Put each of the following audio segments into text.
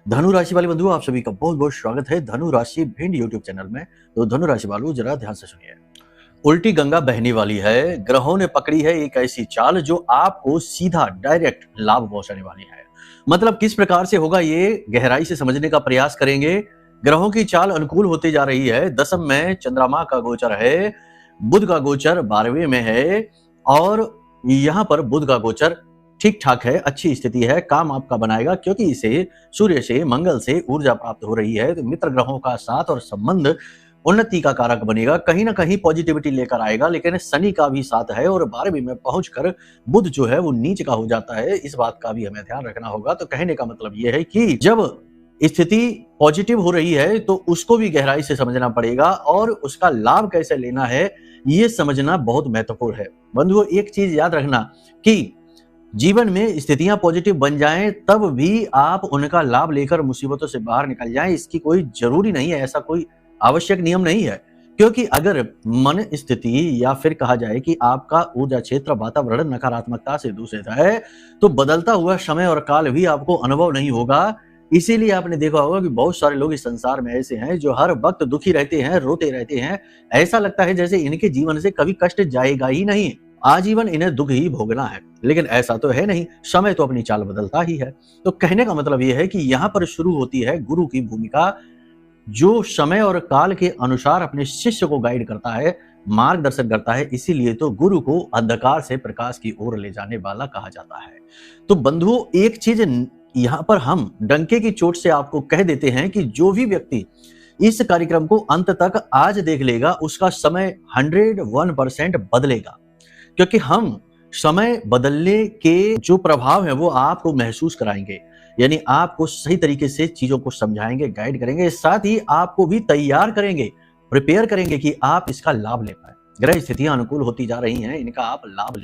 धनु राशि वाले बंधुओं, आप सभी का बहुत बहुत स्वागत है धनु राशि भिंड यूट्यूब चैनल में। तो धनु राशि वालों, जरा ध्यान से सुनिए। उल्टी गंगा बहने वाली है। ग्रहों ने पकड़ी है एक ऐसी चाल जो आपको सीधा डायरेक्ट लाभ पहुंचाने वाली है। मतलब किस प्रकार से होगा ये गहराई से समझने का प्रयास करेंगे। ग्रहों की चाल अनुकूल होती जा रही है। दशम में चंद्रमा का गोचर है, बुध का गोचर 12वें में है और यहाँ पर बुध का गोचर ठीक ठाक है, अच्छी स्थिति है, काम आपका बनाएगा क्योंकि इसे सूर्य से, मंगल से ऊर्जा प्राप्त हो रही है। तो मित्र ग्रहों का साथ और संबंध उन्नति का कारक बनेगा, कहीं ना कहीं पॉजिटिविटी लेकर आएगा। लेकिन शनि का भी साथ है और 12वीं में पहुंचकर बुध जो है वो नीच का हो जाता है, इस बात का भी हमें ध्यान रखना होगा। तो कहने का मतलब ये है कि जब स्थिति पॉजिटिव हो रही है तो उसको भी गहराई से समझना पड़ेगा और उसका लाभ कैसे लेना है ये समझना बहुत महत्वपूर्ण है। बंधुओं, एक चीज याद रखना कि जीवन में स्थितियां पॉजिटिव बन जाएं तब भी आप उनका लाभ लेकर मुसीबतों से बाहर निकल जाएं, इसकी कोई जरूरी नहीं है, ऐसा कोई आवश्यक नियम नहीं है। क्योंकि अगर मन स्थिति या फिर कहा जाए कि आपका ऊर्जा क्षेत्र, वातावरण नकारात्मकता से दूषित है तो बदलता हुआ समय और काल भी आपको अनुभव नहीं होगा। इसीलिए आपने देखा होगा कि बहुत सारे लोग इस संसार में ऐसे हैं जो हर वक्त दुखी रहते हैं, रोते रहते हैं। ऐसा लगता है जैसे इनके जीवन से कभी कष्ट जाएगा ही नहीं, आजीवन इन्हें दुख ही भोगना है। लेकिन ऐसा तो है नहीं, समय तो अपनी चाल बदलता ही है। तो कहने का मतलब यह है कि यहाँ पर शुरू होती है गुरु की भूमिका, जो समय और काल के अनुसार अपने शिष्य को गाइड करता है, मार्गदर्शन करता है। इसीलिए तो गुरु को अंधकार से प्रकाश की ओर ले जाने वाला कहा जाता है। तो बंधुओं, एक चीज यहाँ पर हम डंके की चोट से आपको कह देते हैं कि जो भी व्यक्ति इस कार्यक्रम को अंत तक आज देख लेगा उसका समय 101% बदलेगा। क्योंकि हम समय बदलने के जो प्रभाव है वो आपको महसूस कराएंगे, यानी आपको सही तरीके से चीजों को समझाएंगे, गाइड करेंगे, साथ ही आपको भी तैयार करेंगे, प्रिपेयर करेंगे कि आप इसका लाभ ले पाए। ग्रह स्थितियां अनुकूल होती जा रही हैं, इनका आप लाभ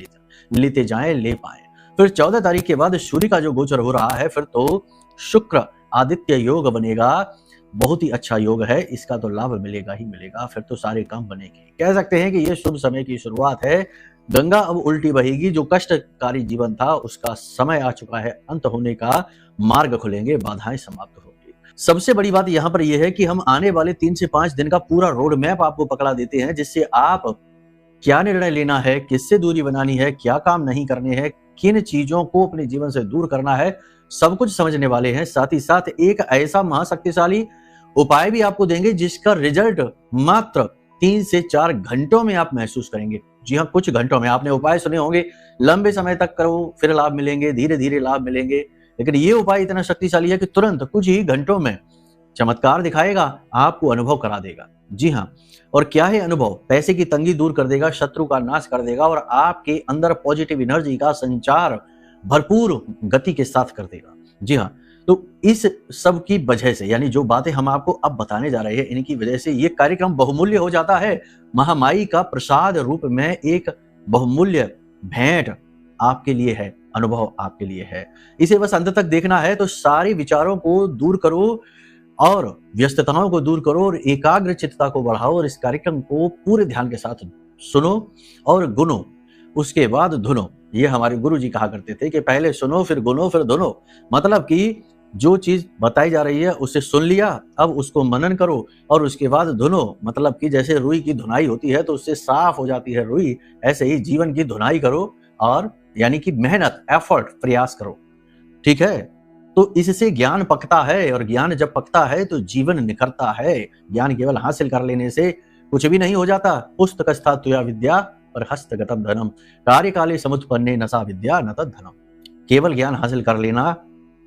लेते जाएं, ले पाए। फिर 14 तारीख के बाद सूर्य का जो गोचर हो रहा है, फिर तो शुक्र आदित्य योग बनेगा, बहुत ही अच्छा योग है, इसका तो लाभ मिलेगा ही मिलेगा। फिर तो सारे काम बनेंगे। कह सकते हैं कि ये शुभ समय की शुरुआत है। गंगा अब उल्टी बहेगी, जो कष्टकारी जीवन था उसका समय आ चुका है, अंत होने का मार्ग खुलेंगे, बाधाएं समाप्त होंगी। सबसे बड़ी बात यहाँ पर यह है कि हम आने वाले 3 से 5 दिन का पूरा रोड मैप आपको पकड़ा देते हैं, जिससे आप क्या निर्णय लेना है, किससे दूरी बनानी है, क्या काम नहीं करने हैं, किन चीजों को अपने जीवन से दूर करना है, सब कुछ समझने वाले हैं। साथ ही साथ एक ऐसा महाशक्तिशाली उपाय भी आपको देंगे जिसका रिजल्ट मात्र 3 से 4 घंटों में आप महसूस करेंगे। जी हाँ, कुछ घंटों में। आपने उपाय सुने होंगे, लंबे समय तक करो फिर लाभ मिलेंगे, धीरे धीरे लाभ मिलेंगे, लेकिन ये उपाय इतना शक्तिशाली है कि तुरंत कुछ ही घंटों में चमत्कार दिखाएगा, आपको अनुभव करा देगा। जी हाँ, और क्या है अनुभव? पैसे की तंगी दूर कर देगा, शत्रु का नाश कर देगा और आपके अंदर पॉजिटिव एनर्जी का संचार भरपूर गति के साथ कर देगा। जी हाँ, तो इस सब की वजह से, यानी जो बातें हम आपको अब बताने जा रहे हैं, इनकी वजह से ये कार्यक्रम बहुमूल्य हो जाता है। महामाई का प्रसाद रूप में एक बहुमूल्य भेंट आपके लिए है, अनुभव आपके लिए है। इसे बस अंत तक देखना है। तो सारे विचारों को दूर करो और व्यस्तताओं को दूर करो और एकाग्र चित्तता को बढ़ाओ और इस कार्यक्रम को पूरे ध्यान के साथ सुनो और गुनो, उसके बाद धुनो। ये हमारे गुरु जी कहा करते थे कि पहले सुनो फिर गुनो फिर धुनो। मतलब कि जो चीज बताई जा रही है उसे सुन लिया, अब उसको मनन करो और उसके बाद धुनो। मतलब कि जैसे रुई की धुनाई होती है तो उससे साफ हो जाती है रुई, ऐसे ही जीवन की धुनाई करो और यानी कि मेहनत, एफर्ट, प्रयास करो। ठीक है, तो इससे ज्ञान पकता है और ज्ञान जब पकता है तो जीवन निखरता है। ज्ञान केवल हासिल कर लेने से कुछ भी नहीं हो जाता। पुस्तकस्था तुया विद्या और हस्तगतम धनम, कार्यकाले समुत्पन्ने नसा विद्या न तद धनम। केवल ज्ञान हासिल कर लेना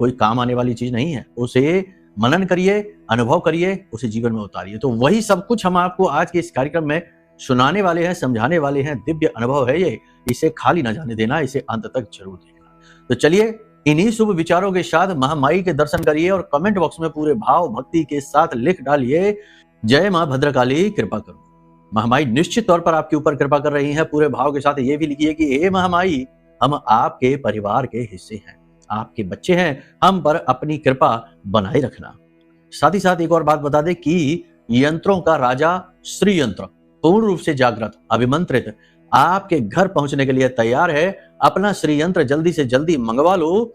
कोई काम आने वाली चीज नहीं है, उसे मनन करिए, अनुभव करिए, उसे जीवन में उतारिए। तो वही सब कुछ हम आपको आज के इस कार्यक्रम में सुनाने वाले हैं, समझाने वाले हैं। दिव्य अनुभव है ये, इसे खाली ना जाने देना, इसे अंत तक जरूर देखना। तो चलिए, इन्हीं शुभ विचारों के साथ महामाई के दर्शन करिए और कमेंट बॉक्स में पूरे भाव भक्ति के साथ लिख डालिए, जय मां भद्रकाली कृपा करो। महामाई निश्चित तौर पर आपके ऊपर कृपा कर रही हैं। पूरे भाव के साथ ये भी लिखिए कि हे महामाई, हम आपके परिवार के हिस्से हैं, आपके बच्चे हैं, हम पर अपनी कृपा बनाए रखना। साथ ही साथ एक और बात बता दें कि यंत्रों का राजा श्री यंत्र पूर्ण रूप से जागृत, अभिमंत्रित आपके घर पहुंचने के लिए तैयार है। अपना श्री यंत्र जल्दी से जल्दी मंगवा लो।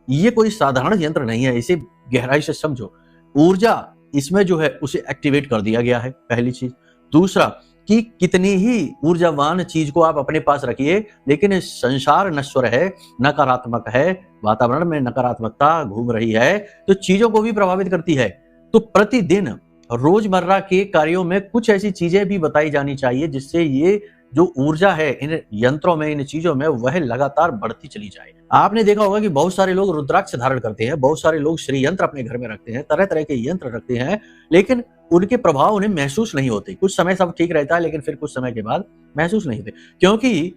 ये कोई साधारण यंत्र नहीं है, इसे गहराई से समझो। ऊर्जा इसमें जो है उसे एक्टिवेट कर दिया गया है, पहली चीज। दूसरा कि कितनी ही ऊर्जावान चीज को आप अपने पास रखिए, लेकिन संसार नश्वर है, नकारात्मक है, वातावरण में नकारात्मकता घूम रही है, तो चीजों को भी प्रभावित करती है। तो प्रतिदिन रोजमर्रा के कार्यों में कुछ ऐसी चीजें भी बताई जानी चाहिए जिससे ये जो ऊर्जा है इन यंत्रों में, इन चीजों में, वह लगातार बढ़ती चली जाए। आपने देखा होगा कि बहुत सारे लोग रुद्राक्ष धारण करते हैं, बहुत सारे लोग श्री यंत्र अपने घर में रखते हैं, तरह तरह के यंत्र रखते हैं, लेकिन उनके प्रभाव उन्हें महसूस नहीं होते। कुछ समय सब ठीक रहता है, लेकिन फिर कुछ समय के बाद महसूस नहीं होते, क्योंकि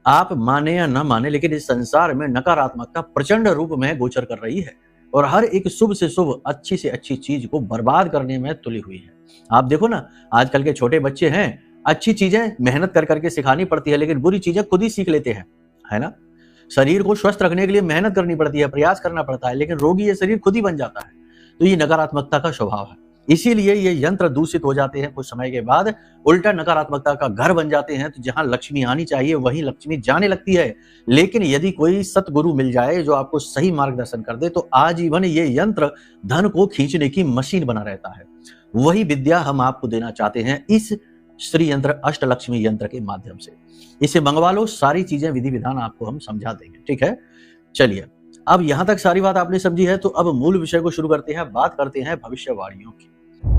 आप माने या न माने, लेकिन इस संसार में नकारात्मकता प्रचंड रूप में गोचर कर रही है और हर एक शुभ से शुभ, अच्छी से अच्छी चीज को बर्बाद करने में तुली हुई है। आप देखो ना, आजकल के छोटे बच्चे हैं, अच्छी चीजें मेहनत कर करके सिखानी पड़ती है, लेकिन बुरी चीजें खुद ही सीख लेते हैं, है ना। शरीर को स्वस्थ रखने के लिए मेहनत करनी पड़ती है, प्रयास करना पड़ता है, लेकिन रोगी ये शरीर खुद ही बन जाता है। तो ये नकारात्मकता का स्वभाव है। इसीलिए ये यंत्र दूषित हो जाते हैं, कुछ समय के बाद उल्टा नकारात्मकता का घर बन जाते हैं। तो जहां लक्ष्मी आनी चाहिए वहीं लक्ष्मी जाने लगती है। लेकिन यदि कोई सतगुरु मिल जाए जो आपको सही मार्गदर्शन कर दे, तो आजीवन ये यंत्र धन को खींचने की मशीन बना रहता है। वही विद्या हम आपको देना चाहते हैं इस श्री यंत्र अष्टलक्ष्मी यंत्र के माध्यम से। इसे मंगवा लो, सारी चीजें विधि विधान आपको हम समझा देंगे, ठीक है। चलिए, अब यहां तक सारी बात आपने समझी है, तो अब मूल विषय को शुरू करते हैं। बात करते हैं भविष्यवाणियों की।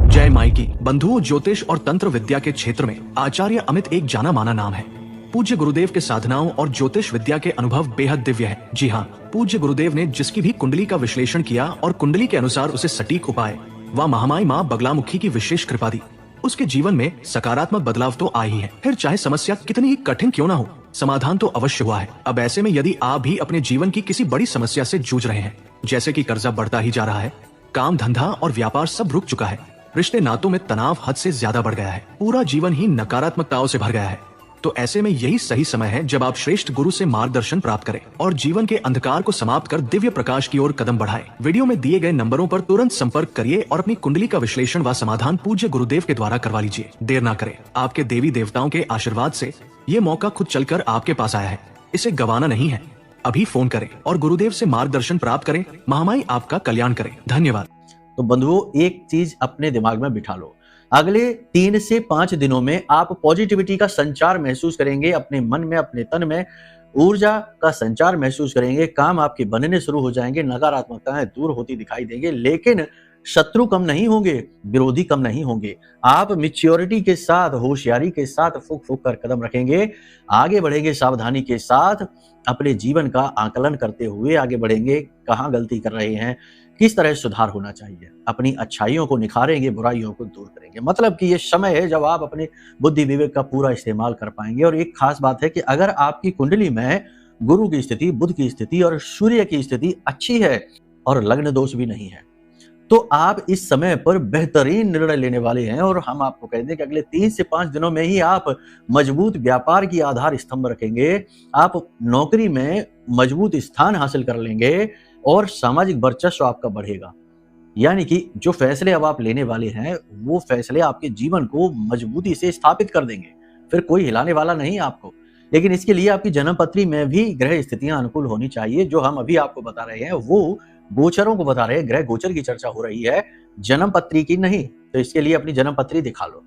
जय माई की। बंधुओं, ज्योतिष और तंत्र विद्या के क्षेत्र में आचार्य अमित एक जाना माना नाम है। पूज्य गुरुदेव के साधनाओं और ज्योतिष विद्या के अनुभव बेहद दिव्य है। जी हाँ, पूज्य गुरुदेव ने जिसकी भी कुंडली का विश्लेषण किया और कुंडली के अनुसार उसे सटीक उपाय व महामाई माँ बगलामुखी की विशेष कृपा दी, उसके जीवन में सकारात्मक बदलाव तो आए ही है। फिर चाहे समस्या कितनी ही कठिन क्यों ना हो, समाधान तो अवश्य हुआ है। अब ऐसे में यदि आप भी अपने जीवन की किसी बड़ी समस्या से जूझ रहे हैं, जैसे कि कर्जा बढ़ता ही जा रहा है, काम धंधा और व्यापार सब रुक चुका है, रिश्ते नातों में तनाव हद से ज्यादा बढ़ गया है, पूरा जीवन ही नकारात्मकताओं से भर गया है, तो ऐसे में यही सही समय है जब आप श्रेष्ठ गुरु से मार्गदर्शन प्राप्त करें और जीवन के अंधकार को समाप्त कर दिव्य प्रकाश की ओर कदम बढ़ाएं। वीडियो में दिए गए नंबरों पर तुरंत संपर्क करिए और अपनी कुंडली का विश्लेषण व समाधान पूज्य गुरुदेव के द्वारा करवा लीजिए। देर ना करें, आपके देवी देवताओं के आशीर्वाद से ये मौका खुद चलकर आपके पास आया है, इसे गंवाना नहीं है। अभी फोन करें और गुरुदेव से मार्गदर्शन प्राप्त करें। महामाई आपका कल्याण करें। धन्यवाद। तो बंधुओं, एक चीज अपने दिमाग में बिठा लो, अगले 3 से 5 दिनों में आप पॉजिटिविटी का संचार महसूस करेंगे, अपने मन में, अपने तन में ऊर्जा का संचार महसूस करेंगे, काम आपके बनने शुरू हो जाएंगे, नकारात्मकताएं दूर होती दिखाई देंगे, लेकिन शत्रु कम नहीं होंगे, विरोधी कम नहीं होंगे। आप मैच्योरिटी के साथ, होशियारी के साथ फूक फूक कर कदम रखेंगे, आगे बढ़ेंगे, सावधानी के साथ अपने जीवन का आकलन करते हुए आगे बढ़ेंगे। कहाँ गलती कर रहे हैं, किस तरह सुधार होना चाहिए, अपनी अच्छाइयों को निखारेंगे, बुराइयों को दूर करेंगे। मतलब कि ये समय है जब आप अपने बुद्धि विवेक का पूरा इस्तेमाल कर पाएंगे। और एक खास बात है कि अगर आपकी कुंडली में गुरु की स्थिति, बुध की स्थिति और सूर्य की स्थिति अच्छी है और लग्न दोष भी नहीं है, तो आप इस समय पर बेहतरीन निर्णय लेने वाले हैं। और हम आपको कह दें कि अगले 3 से 5 दिनों में ही आप मजबूत व्यापार की आधार स्तंभ रखेंगे, आप नौकरी में मजबूत स्थान हासिल कर लेंगे और सामाजिक वर्चस्व आपका बढ़ेगा। यानी कि जो फैसले अब आप लेने वाले हैं, वो फैसले आपके जीवन को मजबूती से स्थापित कर देंगे, फिर कोई हिलाने वाला नहीं आपको। लेकिन इसके लिए आपकी जन्म पत्री में भी ग्रह स्थितियां अनुकूल होनी चाहिए। जो हम अभी आपको बता रहे हैं वो गोचरों को बता रहे हैं, ग्रह गोचर की चर्चा हो रही है, जन्म पत्री की नहीं। तो इसके लिए अपनी जन्म पत्री दिखा लो।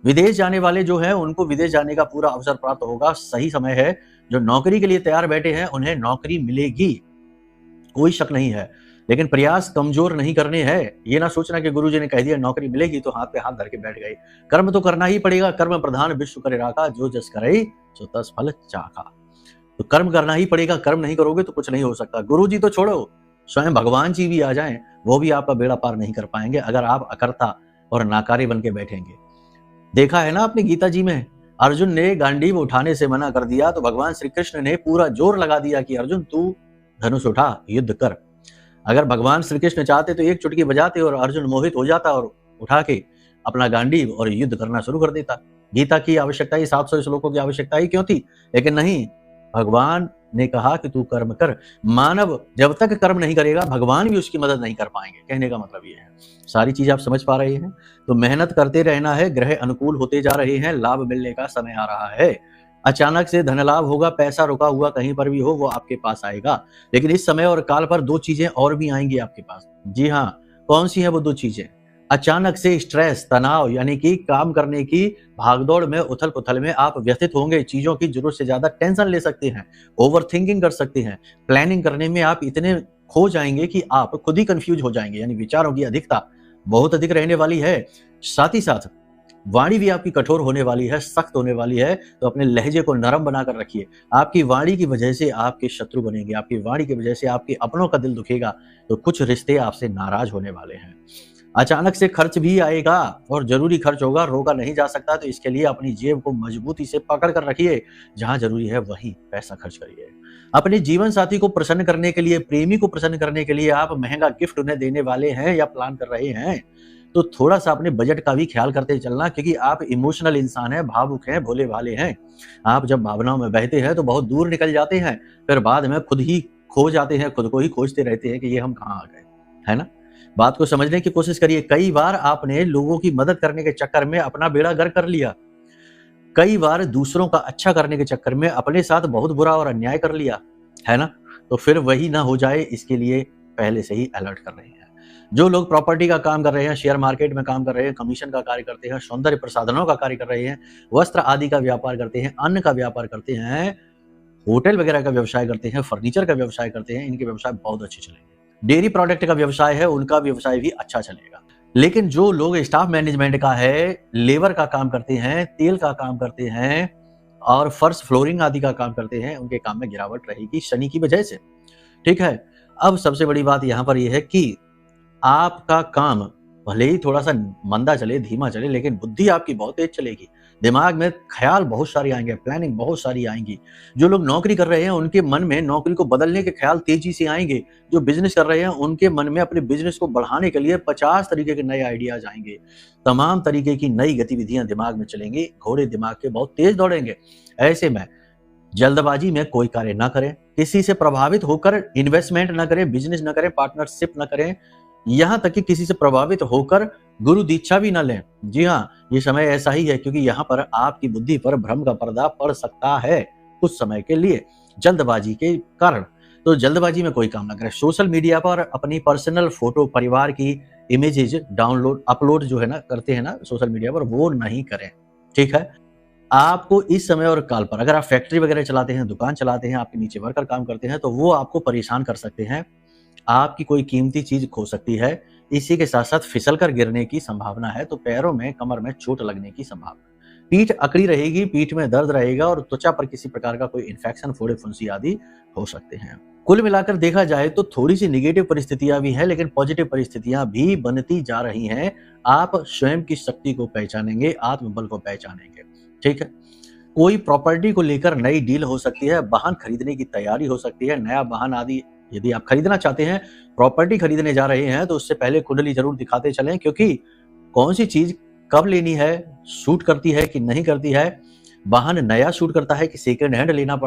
विदेश जाने वाले जो है उनको विदेश जाने का पूरा अवसर प्राप्त होगा, सही समय है। जो नौकरी के लिए तैयार बैठे हैं उन्हें नौकरी मिलेगी, कोई शक नहीं है, लेकिन प्रयास कमजोर नहीं करने हैं। ये ना सोचना कि गुरुजी ने कह दिया नौकरी मिलेगी तो हाथ पे हाथ धर के बैठ गए। कर्म तो करना ही पड़ेगा। कर्म प्रधान विश्व करे राखा, जो जस करे सो तस फल चाखा। तो कर्म करना ही पड़ेगा, कर्म नहीं करोगे तो कुछ नहीं हो सकता। गुरुजी तो छोड़ो, स्वयं भगवान जी भी आ जाएं, वो भी आपका बेड़ा पार नहीं कर पाएंगे अगर आप अकर्ता और नाकारी बन के बैठेंगे। देखा है ना आपने गीता जी में, अर्जुन ने गांडीव उठाने से मना कर दिया तो भगवान श्री कृष्ण ने पूरा जोर लगा दिया कि अर्जुन तू धनुष उठा, युद्ध कर। अगर भगवान श्री कृष्ण चाहते तो एक चुटकी बजाते और अर्जुन मोहित हो जाता और उठा के अपना गांडीव और युद्ध करना शुरू कर देता। गीता की आवश्यकता ही 700 श्लोकों की आवश्यकता ही क्यों थी? लेकिन नहीं, भगवान ने कहा कि तू कर्म कर। मानव जब तक कर्म नहीं करेगा भगवान भी उसकी मदद नहीं कर पाएंगे। कहने का मतलब ये है। सारी चीज आप समझ पा रहे हैं? तो मेहनत करते रहना है, ग्रह अनुकूल होते जा रहे हैं, लाभ मिलने का समय आ रहा है। अचानक से धन लाभ होगा, पैसा रुका हुआ कहीं पर भी हो वो आपके पास आएगा। लेकिन इस समय और काल पर 2 चीजें और भी आएंगी आपके पास। जी हाँ, कौन सी है वो 2 चीजें? अचानक से स्ट्रेस, तनाव, यानी कि काम करने की भागदौड़ में, उथल-पुथल में आप व्यथित होंगे, चीज़ों की ज़रूरत से ज़्यादा टेंशन ले सकते हैं, ओवरथिंकिंग कर सकते हैं, प्लानिंग करने में आप इतने खो जाएँगे कि आप खुद ही कन्फ्यूज़ हो जाएँगे, यानी विचारों की अधिकता बहुत अधिक रहने वाली है। साथ ही साथ वाणी भी आपकी कठोर होने वाली है, सख्त होने वाली है, तो अपने लहजे को नरम बनाकर रखिए। आपकी वाणी की वजह से आपके शत्रु बनेंगे, आपकी वाणी की वजह से आपके अपनों का दिल दुखेगा, तो कुछ रिश्ते आपसे नाराज़ होने वाले हैं। अचानक से खर्च भी आएगा और ज़रूरी खर्च होगा, रोका नहीं जा सकता, तो इसके लिए अपनी जेब को मजबूती से पकड़ कर रखिए। जहाँ ज़रूरी है वहीं पैसा खर्च करिए। अपने जीवन साथी को प्रसन्न करने के लिए, प्रेमी को प्रसन्न करने के लिए आप महँगा गिफ्ट उन्हें देने वाले हैं या प्लान कर रहे हैं, तो थोड़ा-सा अपने बजट का भी ख्याल करते चलना, क्योंकि आप इमोशनल इंसान हैं, भावुक हैं, भोले-भाले हैं। आप जब भावनाओं में बहते हैं तो बहुत दूर निकल जाते हैं, फिर बाद में खुद ही खो जाते हैं, खुद को ही खोजते रहते हैं कि ये हम कहाँ आ गए, है ना? बात को समझने की कोशिश करिए। कई बार आपने लोगों की मदद करने के चक्कर में अपना बेड़ा गर्क कर लिया। कई बार दूसरों का अच्छा करने के चक्कर में अपने साथ बहुत बुरा और अन्याय कर लिया, है ना? तो फिर वही ना हो जाए, इसके लिए पहले से ही अलर्ट कर रहे हैं। जो लोग प्रॉपर्टी का काम कर रहे हैं, शेयर मार्केट में काम कर रहे हैं, कमीशन का कार्य करते हैं, सौंदर्य प्रसाधनों का कार्य कर रहे हैं, वस्त्र आदि का व्यापार करते हैं, अन्न का व्यापार करते हैं, होटल वगैरह का व्यवसाय करते हैं, फर्नीचर का व्यवसाय करते हैं, इनके व्यवसाय बहुत अच्छे चलेंगे। डेयरी प्रोडक्ट का व्यवसाय है, उनका व्यवसाय भी अच्छा चलेगा। लेकिन जो लोग स्टाफ मैनेजमेंट का है, लेबर का काम करते हैं, तेल का काम करते हैं और फर्श फ्लोरिंग आदि का काम करते हैं, उनके काम में गिरावट रहेगी शनि की वजह से। ठीक है? अब सबसे बड़ी बात यहाँ पर यह है कि आपका काम भले ही थोड़ा-सा मंदा चले, धीमा चले, लेकिन बुद्धि आपकी बहुत तेज चलेगी। दिमाग में ख़्याल बहुत सारी आएँगे, प्लानिंग बहुत सारी आएँगी। जो लोग नौकरी कर रहे हैं, उनके मन में नौकरी को बदलने के ख़्याल तेज़ी से आएँगे। जो बिज़नेस कर रहे हैं, उनके मन में अपने बिज़नेस को बढ़ाने के लिए 50 तरीके के नए आइडियाज़ आएँगे। तमाम तरीके की नई गतिविधियाँ दिमाग में चलेंगी, घोड़े दिमाग के बहुत तेज़ दौड़ेंगे। ऐसे में जल्दबाजी में कोई कार्य ना करें, किसी से प्रभावित होकर इन्वेस्टमेंट ना करें, बिज़नेस ना करें, पार्टनरशिप ना करें, यहाँ तक कि किसी से प्रभावित होकर गुरु दीक्षा भी ना लें। जी हाँ, ये समय ऐसा ही है, क्योंकि यहाँ पर आपकी बुद्धि पर भ्रम का पर्दा पड़ सकता है कुछ समय के लिए, जल्दबाजी के कारण। तो जल्दबाजी में कोई काम ना करें। सोशल मीडिया पर अपनी पर्सनल फोटो, परिवार की इमेजेज डाउनलोड, अपलोड जो है ना करते हैं ना सोशल मीडिया पर, वो नहीं करें। ठीक है? आपको इस समय और काल पर, अगर आप फैक्ट्री वगैरह चलाते हैं, दुकान चलाते हैं, आपके नीचे वर्कर काम करते हैं, तो वो आपको परेशान कर सकते हैं। आपकी कोई कीमती चीज खो सकती है। इसी के साथ साथ फिसल कर गिरने की संभावना है, तो पैरों में, कमर में चोट लगने की संभावना। पीठ अकड़ी रहेगी, पीठ में दर्द रहेगा और त्वचा पर किसी प्रकार का कोई इन्फेक्शन, फोड़े फुंसी आदि हो सकते हैं। कुल मिलाकर देखा जाए तो थोड़ी सी निगेटिव परिस्थितियां भी हैं, लेकिन पॉजिटिव परिस्थितियां भी बनती जा रही हैं। आप स्वयं की शक्ति को पहचानेंगे, आत्मबल को पहचानेंगे। ठीक है? कोई प्रॉपर्टी को लेकर नई डील हो सकती है, वाहन खरीदने की तैयारी हो सकती है, नया वाहन आदि यदि आप खरीदना चाहते हैं, प्रॉपर्टी खरीदने जा रहे हैं, तो उससे पहले कुंडली जरूर दिखाते चलें, क्योंकि कौन सी चीज कब लेनी है, सूट करती है कि नहीं करती है, वाहन नया सूट करता है कि सेकंड हैंड लेना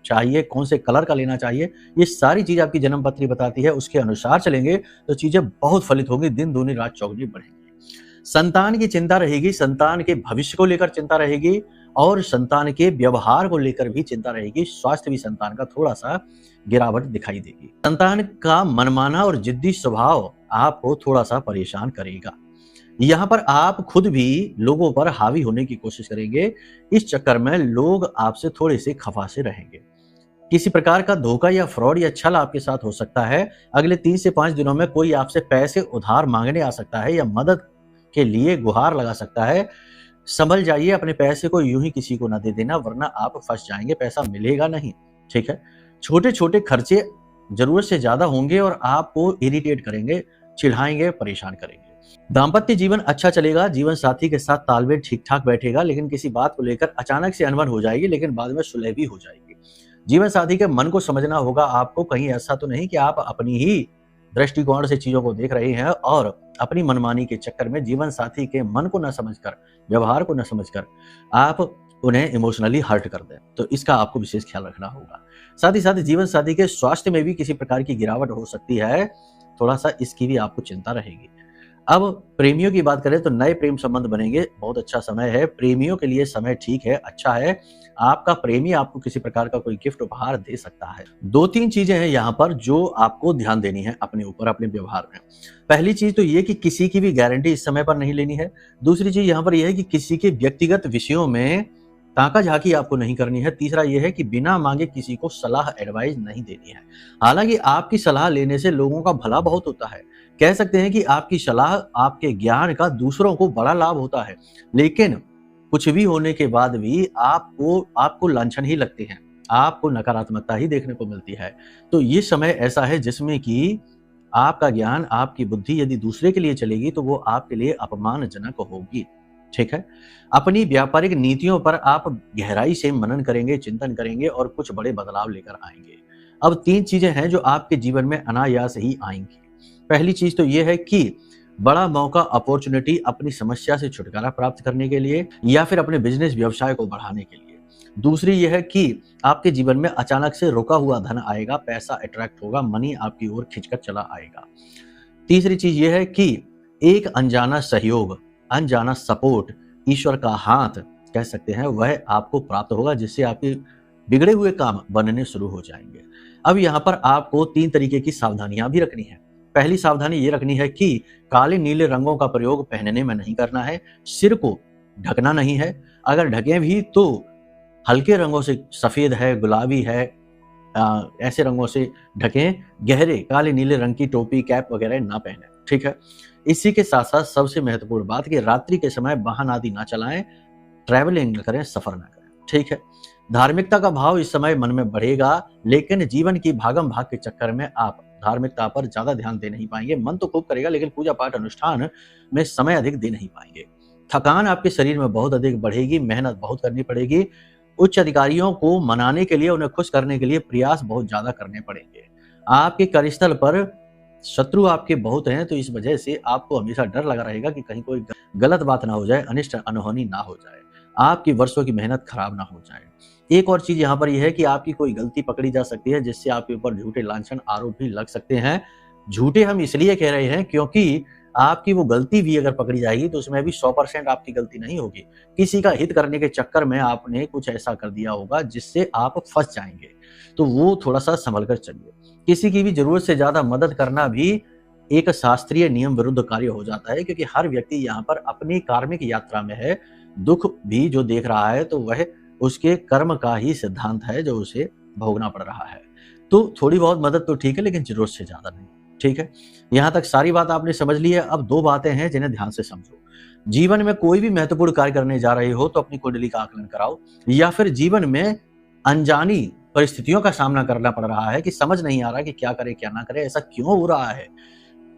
चाहिए, कौन से कलर का लेना चाहिए, ये सारी चीज आपकी जन्म पत्री बताती है। उसके अनुसार चलेंगे तो चीजें बहुत फलित होंगी, दिन दूनी रात चौगुनी बढ़ेंगी। संतान की चिंता रहेगी, संतान के भविष्य को लेकर चिंता रहेगी और संतान के व्यवहार को लेकर भी चिंता रहेगी। स्वास्थ्य भी संतान का थोड़ा सा गिरावट दिखाई देगी। संतान का मनमाना और जिद्दी स्वभाव आपको थोड़ा सा परेशान करेगा। यहाँ पर आप खुद भी लोगों पर हावी होने की कोशिश करेंगे। इस चक्कर में लोग आपसे थोड़े से खफा से रहेंगे। किसी प्रकार का धोखा या फ्रॉड या छल आपके साथ हो सकता है। अगले 3 से 5 दिनों में कोई आपसे पैसे उधार मांगने आ सकता है या मदद के लिए गुहार लगा सकता है। संभल जाइए, अपने पैसे को यूं ही किसी को ना दे देना, वरना आप फंस जाएंगे, पैसा मिलेगा नहीं। ठीक है? छोटे छोटे खर्चे जरूरत से ज्यादा होंगे और आपको इरिटेट करेंगे, चिढ़ाएंगे, परेशान करेंगे। दाम्पत्य जीवन अच्छा चलेगा, जीवन साथी के साथ तालमेल ठीक ठाक बैठेगा, लेकिन किसी बात को लेकर अचानक से अनबन हो जाएगी, लेकिन बाद में सुलह भी हो जाएगी। जीवन साथी के मन को समझना होगा आपको, कहीं ऐसा तो नहीं कि आप अपनी ही दृष्टिकोण से चीजों को देख रहे हैं और अपनी मनमानी के चक्कर में जीवन साथी के मन को न समझकर, व्यवहार को न समझकर आप उन्हें इमोशनली हर्ट कर दें। तो इसका आपको विशेष ख्याल रखना होगा। साथ ही साथ जीवन साथी के स्वास्थ्य में भी किसी प्रकार की गिरावट हो सकती है, थोड़ा सा इसकी भी आपको चिंता रहेगी। अब प्रेमियों की बात करें तो नए प्रेम संबंध बनेंगे, बहुत अच्छा समय है। प्रेमियों के लिए समय ठीक है, अच्छा है। आपका प्रेमी आपको किसी प्रकार का कोई गिफ्ट उपहार दे सकता है। 2-3 चीजें हैं यहाँ पर जो आपको ध्यान देनी है अपने ऊपर, अपने व्यवहार में। पहली चीज तो ये कि किसी की भी गारंटी इस समय पर नहीं लेनी है। दूसरी चीज यहाँ पर यह है कि किसी के व्यक्तिगत विषयों में ताका-झाकी आपको नहीं करनी है। तीसरा ये है कि बिना मांगे किसी को सलाह एडवाइस नहीं देनी है। हालाँकि आपकी सलाह लेने से लोगों का भला बहुत होता है। कह सकते हैं कि आपकी सलाह, आपके ज्ञान का दूसरों को बड़ा लाभ होता है। लेकिन कुछ भी होने के बाद भी आपको लांछन ही लगते हैं। आपको नकारात्मकता ही देखने को मिलती है। तो ये समय ऐसा है जिसमें कि आपका ज्ञान, आपकी बुद्धि यदि दूसरे के लिए चलेगी तो वो आपके लिए अपमानजनक होगी। ठीक है? अपनी व्यापारिक नीतियों पर आप गहराई से मनन करेंगे, चिंतन करेंगे और कुछ बड़े बदलाव लेकर आएंगे। अब 3 चीजें हैं जो आपके जीवन में अनायास ही आएंगी। पहली चीज तो ये है कि बड़ा मौका, अपॉर्चुनिटी अपनी समस्या से छुटकारा प्राप्त करने के लिए या फिर अपने बिजनेस व्यवसाय को बढ़ाने के लिए। दूसरी ये है कि आपके जीवन में अचानक से रुका हुआ धन आएगा, पैसा अट्रैक्ट होगा, मनी आपकी ओर खिंचकर चला आएगा। तीसरी चीज ये है कि एक अनजाना सहयोग, अनजाना सपोर्ट, ईश्वर का हाथ कह सकते हैं, वह आपको प्राप्त होगा जिससे आपके बिगड़े हुए काम बनने शुरू हो जाएंगे। अब यहाँ पर आपको 3 तरीके की सावधानियां भी रखनी है। पहली सावधानी ये रखनी है कि काले नीले रंगों का प्रयोग पहनने में नहीं करना है, सिर को ढकना नहीं है। अगर ढकें भी तो हल्के रंगों से, सफेद है, गुलाबी है, ऐसे रंगों से ढकें। गहरे काले नीले रंग की टोपी, कैप वगैरह ना पहने। ठीक है? इसी के साथ साथ सबसे महत्वपूर्ण बात कि रात्रि के समय वाहन आदि ना चलाएं, ट्रैवलिंग न करें, सफर ना करें। ठीक है? धार्मिकता का भाव इस समय मन में बढ़ेगा, लेकिन जीवन की भागम भाग के चक्कर में आप धार्मिकता पर ज्यादा ध्यान दे नहीं पाएंगे। मन तो खूब करेगा लेकिन पूजा पाठ अनुष्ठान में समय अधिक दे नहीं पाएंगे। थकान आपके शरीर में बहुत अधिक बढ़ेगी, मेहनत बहुत करनी पड़ेगी। उच्च अधिकारियों को मनाने के लिए, उन्हें खुश करने के लिए प्रयास बहुत ज्यादा करने पड़ेंगे। आपके कार्यस्थल पर शत्रु आपके बहुत हैं, तो इस वजह से आपको हमेशा डर लगा रहेगा कि कहीं कोई गलत बात ना हो जाए, अनिष्ट अनहोनी ना हो जाए, आपकी वर्षों की मेहनत खराब ना हो जाए। एक और चीज यहाँ पर यह है कि आपकी कोई गलती पकड़ी जा सकती है जिससे आपके ऊपर झूठे लांछन, आरोप भी लग सकते हैं। झूठे हम इसलिए कह रहे हैं क्योंकि आपकी वो गलती भी अगर पकड़ी जाएगी तो उसमें भी 100% आपकी गलती नहीं होगी। किसी का हित करने के चक्कर में आपने कुछ ऐसा कर दिया होगा जिससे आप फंस जाएंगे, तो वो थोड़ा सा संभल कर चलिए। किसी की भी जरूरत से ज्यादा मदद करना भी एक शास्त्रीय नियम विरुद्ध कार्य हो जाता है, क्योंकि हर व्यक्ति यहाँ पर अपनी कार्मिक यात्रा में है। दुख भी जो देख रहा है तो वह उसके कर्म का ही सिद्धांत है जो उसे भोगना पड़ रहा है। तो थोड़ी बहुत मदद तो ठीक है, लेकिन जरूरत से ज्यादा नहीं। ठीक है? यहाँ तक सारी बात आपने समझ ली है। अब 2 बातें हैं जिन्हें ध्यान से समझो। जीवन में कोई भी महत्वपूर्ण कार्य करने जा रहे हो तो अपनी कुंडली का आकलन कराओ, या फिर जीवन में अनजानी परिस्थितियों का सामना करना पड़ रहा है कि समझ नहीं आ रहा कि क्या करे क्या ना करे, ऐसा क्यों हो रहा है,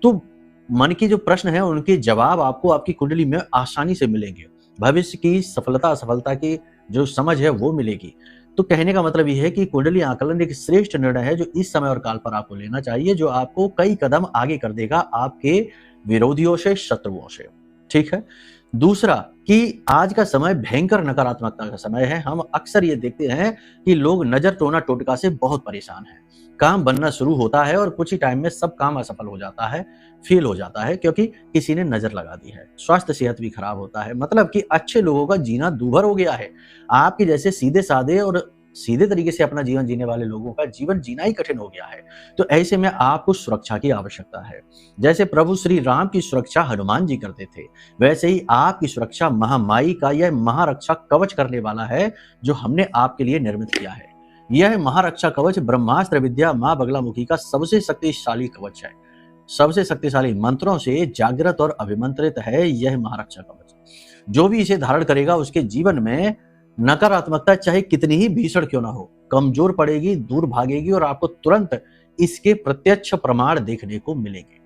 तो मन के जो प्रश्न है उनके जवाब आपको आपकी कुंडली में आसानी से मिलेंगे। भविष्य की सफलता, असफलता की जो समझ है वो मिलेगी। तो कहने का मतलब यह है कि कुंडली आकलन एक श्रेष्ठ निर्णय है जो इस समय और काल पर आपको लेना चाहिए, जो आपको कई कदम आगे कर देगा आपके विरोधियों से, शत्रुओं से। ठीक है? दूसरा कि आज का समय भयंकर नकारात्मकता का समय है। हम अक्सर ये देखते हैं कि लोग नजर, टोना, टोटका से बहुत परेशान हैं। काम बनना शुरू होता है और कुछ ही टाइम में सब काम असफल हो जाता है, फेल हो जाता है, क्योंकि किसी ने नजर लगा दी है। स्वास्थ्य सेहत भी खराब होता है, मतलब कि अच्छे लोगों का जीना दूभर हो गया है। आपके जैसे सीधे साधे और सीधे तरीके से अपना जीवन जीने वाले लोगों का जीवन जीना ही कठिन हो गया है। तो ऐसे में आपको सुरक्षा की आवश्यकता है। जैसे प्रभु श्री राम की सुरक्षा हनुमान जी करते थे, वैसे ही आपकी सुरक्षा महामाई का यह महारक्षा कवच करने वाला है जो हमने आपके लिए निर्मित किया है। यह महारक्षा कवच ब्रह्मास्त्र विद्या मां बगलामुखी का सबसे शक्तिशाली कवच है। सबसे शक्तिशाली मंत्रों से जागृत और अभिमंत्रित है यह महारक्षा कवच। जो भी इसे धारण करेगा उसके जीवन में नकारात्मकता चाहे कितनी ही भीषण क्यों ना हो, कमजोर पड़ेगी, दूर भागेगी और आपको तुरंत इसके प्रत्यक्ष प्रमाण देखने को मिलेंगे।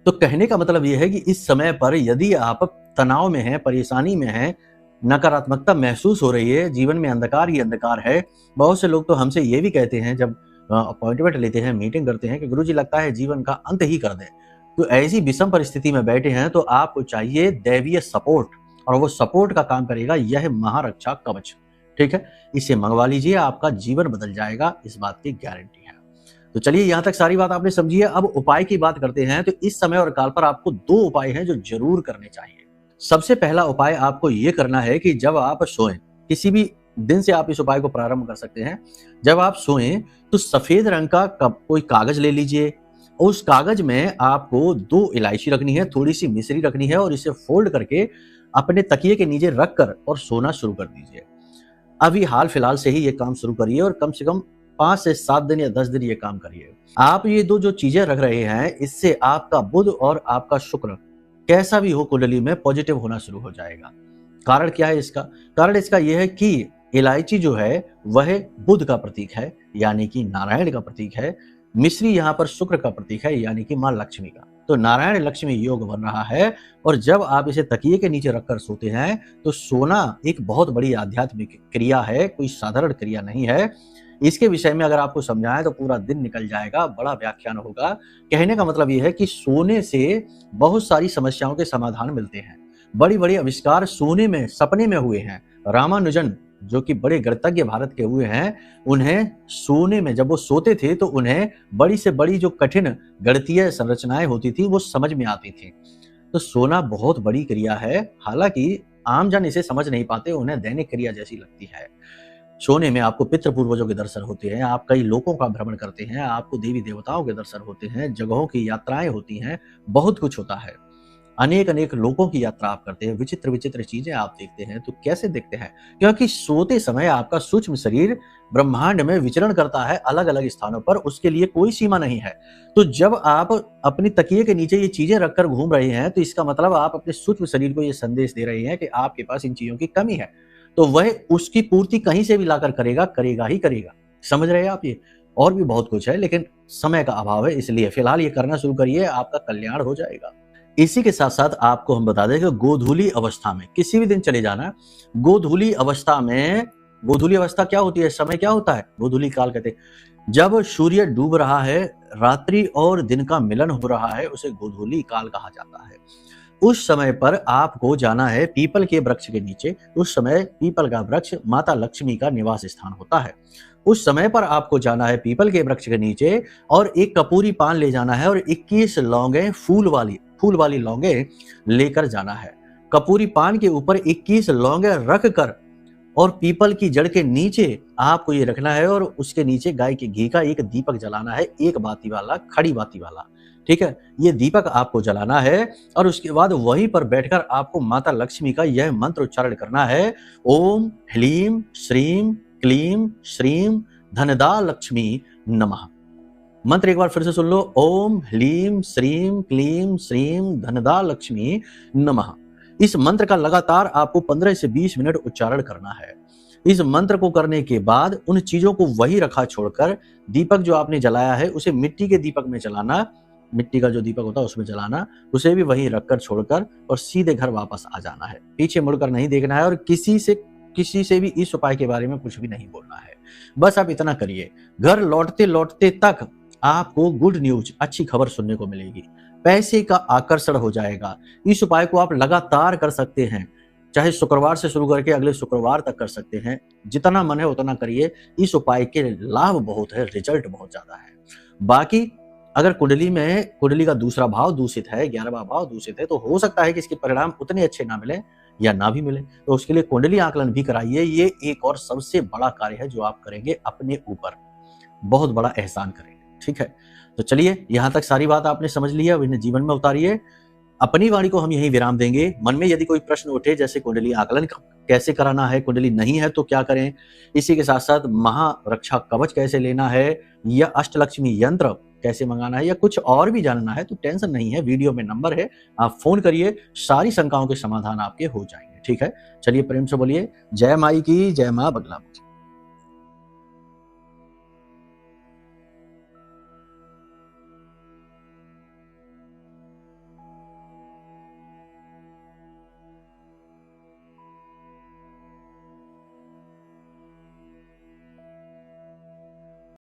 तो कहने का मतलब यह है कि इस समय पर यदि आप तनाव में हैं, परेशानी में हैं, नकारात्मकता महसूस हो रही है, जीवन में अंधकार ही अंधकार है। बहुत से लोग तो हमसे ये भी कहते हैं जब अपॉइंटमेंट लेते हैं, मीटिंग करते हैं, कि गुरुजी लगता है जीवन का अंत ही कर दें। तो ऐसी विषम परिस्थिति में बैठे हैं तो आपको चाहिए दैवीय सपोर्ट, और वो सपोर्ट का काम करेगा यह महारक्षा कवच। ठीक है? इसे मंगवा लीजिए, आपका जीवन बदल जाएगा, इस बात की गारंटी है। तो चलिए यहाँ तक सारी बात आपने समझी है। अब उपाय की बात करते हैं। तो इस समय और काल पर आपको 2 उपाय हैं जो जरूर करने चाहिए। सबसे पहला उपाय आपको ये करना है कि जब आप सोएं, किसी भी दिन से आप इस उपाय को प्रारंभ कर सकते हैं। जब आप सोएं तो सफेद रंग का कोई कागज ले लीजिए। उस कागज में आपको 2 इलायची रखनी है, थोड़ी सी मिश्री रखनी है और इसे फोल्ड करके अपने तकिए के नीचे रखकर और सोना शुरू कर दीजिए। अभी हाल फिलहाल से ही ये काम शुरू करिए और कम से कम 5 से 7 दिन या 10 दिन ये काम करिए। आप ये 2 जो चीजें रख रहे हैं, इससे आपका बुध और आपका शुक्र कैसा भी हो कुंडली में पॉजिटिव होना शुरू हो जाएगा। कारण क्या है इसका? कारण इसका यह है कि इलायची जो है वह बुध का प्रतीक है, यानी कि नारायण का प्रतीक है। मिश्री यहाँ पर शुक्र का प्रतीक है, यानी कि मां लक्ष्मी का। तो नारायण लक्ष्मी योग बन रहा है और जब आप इसे तकिए के नीचे रखकर सोते हैं तो सोना एक बहुत बड़ी आध्यात्मिक क्रिया है, कोई साधारण क्रिया नहीं है। इसके विषय में अगर आपको समझाएं तो पूरा दिन निकल जाएगा, बड़ा व्याख्यान होगा। कहने का मतलब यह है कि सोने से बहुत सारी समस्याओं के समाधान मिलते हैं। बड़ी बड़ी आविष्कार सोने में, सपने में हुए हैं। रामानुजन जो कि बड़े गणितज्ञ भारत के हुए हैं, उन्हें सोने में जब वो सोते थे तो उन्हें बड़ी से बड़ी जो कठिन गणितीय संरचनाएं होती थी वो समझ में आती थी। तो सोना बहुत बड़ी क्रिया है, हालांकि आमजन इसे समझ नहीं पाते, उन्हें दैनिक क्रिया जैसी लगती है। सोने में आपको पितृ पूर्वजों के दर्शन होते हैं, आप कई लोगों का भ्रमण करते हैं, आपको देवी देवताओं के दर्शन होते हैं, जगहों की यात्राएं होती हैं, बहुत कुछ होता है। अनेक अनेक लोगों की यात्रा आप करते हैं, विचित्र विचित्र चीजें आप देखते हैं। तो कैसे देखते हैं? क्योंकि सोते समय आपका सूक्ष्म शरीर ब्रह्मांड में विचरण करता है अलग अलग स्थानों पर, उसके लिए कोई सीमा नहीं है। तो जब आप अपनी तकिए के नीचे ये चीजें रखकर घूम रहे हैं तो इसका मतलब आप अपने सूक्ष्म शरीर को ये संदेश दे रहे हैं कि आपके पास इन चीजों की कमी है। तो वह उसकी पूर्ति कहीं से भी लाकर करेगा, करेगा ही करेगा। समझ रहे हैं आप ये? और भी बहुत कुछ है, लेकिन समय का अभाव है, इसलिए फिलहाल ये करना शुरू करिए, आपका कल्याण हो जाएगा। इसी के साथ साथ आपको हम बता दें कि गोधूली अवस्था में किसी भी दिन चले जाना। गोधूली अवस्था में, गोधूली अवस्था क्या होती है? समय क्या होता है? गोधूली काल कहते हैं। जब सूर्य डूब रहा है, रात्रि और दिन का मिलन हो रहा है, उसे गोधूली काल कहा जाता है। उस समय पर आपको जाना है पीपल के वृक्ष के नीचे। उस समय पीपल का वृक्ष माता लक्ष्मी का निवास स्थान होता है। उस समय पर आपको जाना है पीपल के वृक्ष के नीचे और एक कपूरी पान ले जाना है और 21 लौंगे फूल वाली लौंगे लेकर जाना है। कपूरी पान के ऊपर 21 लौंगे रख कर और पीपल की जड़ के नीचे आपको ये रखना है और उसके नीचे गाय के घी का एक दीपक जलाना है, एक बाती वाला, खड़ी बाती वाला। ठीक है, ये दीपक आपको जलाना है और उसके बाद वहीं पर बैठकर आपको माता लक्ष्मी का यह मंत्र उच्चारण करना है। ओम ह्लीम श्रीम क्लीम श्रीम धनदा लक्ष्मी नमः। मंत्र एक बार फिर से सुन लो। ओम ह्लीम श्रीम क्लीम श्रीम धनदा लक्ष्मी नमः। इस मंत्र का लगातार आपको 15 से 20 मिनट उच्चारण करना है। इस मंत्र को करने के बाद उन चीजों को वही रखा छोड़कर दीपक जो आपने जलाया है उसे मिट्टी के दीपक में जलाना, मिट्टी का जो दीपक होता है उसमें जलाना, उसे भी वहीं रखकर छोड़कर और सीधे घर वापस आ जाना है। पीछे मुड़कर नहीं देखना है और किसी से भी इस उपाय के बारे में कुछ भी नहीं बोलना है। बस आप इतना करिए। घर लौटते लौटते तक आपको गुड न्यूज, अच्छी खबर सुनने को मिलेगी। पैसे का आकर्षण हो जाएगा। इस उपाय को आप लगातार कर सकते हैं, चाहे शुक्रवार से शुरू करके अगले शुक्रवार तक कर सकते हैं। जितना मन है उतना करिए। इस उपाय के लाभ बहुत है, रिजल्ट बहुत ज्यादा है। बाकी अगर कुंडली का दूसरा भाव दूषित है, 11वां भाव दूषित है, तो हो सकता है कि इसके परिणाम उतने अच्छे ना मिले या ना भी मिले। तो उसके लिए कुंडली आकलन भी कराइए। ये एक और सबसे बड़ा कार्य है जो आप करेंगे अपने ऊपर, बहुत बड़ा एहसान करेंगे। ठीक है, तो चलिए यहाँ तक सारी बात आपने समझ लिया, अब इन्हें जीवन में उतारिए। अपनी वाणी को हम यही विराम देंगे। मन में यदि कोई प्रश्न उठे, जैसे कुंडली आकलन कैसे कराना है, कुंडली नहीं है तो क्या करें, इसी के साथ साथ महारक्षा कवच कैसे लेना है, या अष्टलक्ष्मी यंत्र कैसे मंगाना है, या कुछ और भी जानना है, तो टेंशन नहीं है, वीडियो में नंबर है, आप फोन करिए, सारी शंकाओं के समाधान आपके हो जाएंगे। ठीक है, चलिए प्रेम से बोलिए जय माई की, जय माँ बगला।